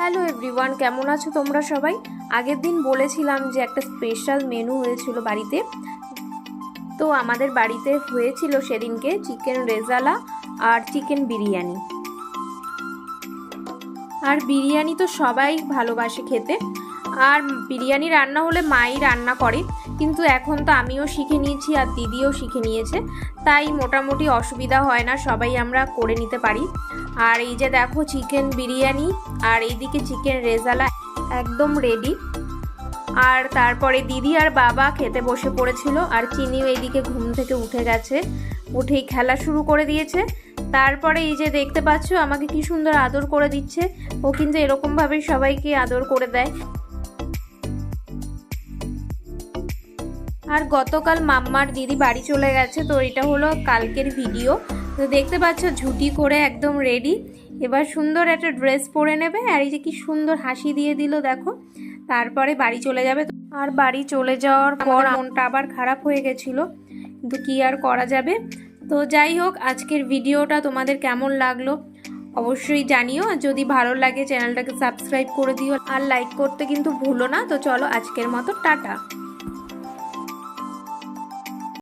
Hello everyone, কেমন আছো তোমরা সবাই? আগের দিন বলেছিলাম যে একটা স্পেশাল মেনু হয়েছিল বাড়িতে। তো আমাদের বাড়িতে হয়েছিল সেদিনকে চিকেন রেজালা আর চিকেন বিরিয়ানি। আর বিরিয়ানি তো সবাই ভালোবাসে খেতে, আর বিরিয়ানি রান্না হলে মাই রান্না করে, কিন্তু এখন তো আমিও শিখে নিয়েছি আর দিদিও শিখে নিয়েছে, তাই মোটামুটি অসুবিধা হয় না, সবাই আমরা করে নিতে পারি। আর এই যে দেখো চিকেন বিরিয়ানি আর এইদিকে চিকেন রেজালা একদম রেডি। আর তারপরে দিদি আর বাবা খেতে বসে পড়েছিল, আর চিনিও এইদিকে ঘুম থেকে উঠে গেছে, উঠেই খেলা শুরু করে দিয়েছে। তারপরে এই যে দেখতে পাচ্ছ আমাকে কি সুন্দর আদর করে দিচ্ছে, ও কিন্তু এরকমভাবেই সবাইকে আদর করে দেয়। আর গতকাল মাম্মার দিদি বাড়ি চলে গেছে, তো এটা হলো কালকের ভিডিও। তো দেখতে পাচ্ছ ঝুটি করে একদম রেডি, এবার সুন্দর একটা ড্রেস পরে নেবে। আর এই যে কি সুন্দর হাসি দিয়ে দিল দেখো, তারপরে বাড়ি চলে যাবে। আর বাড়ি চলে যাওয়ার পর মনটা আবার খারাপ হয়ে গেছিলো, কিন্তু কি আর করা যাবে। তো যাই হোক, আজকের ভিডিওটা তোমাদের কেমন লাগলো অবশ্যই জানিও, আর যদি ভালো লাগে চ্যানেলটাকে সাবস্ক্রাইব করে দিও আর লাইক করতে কিন্তু ভুলো না। তো চলো আজকের মতো টাটা।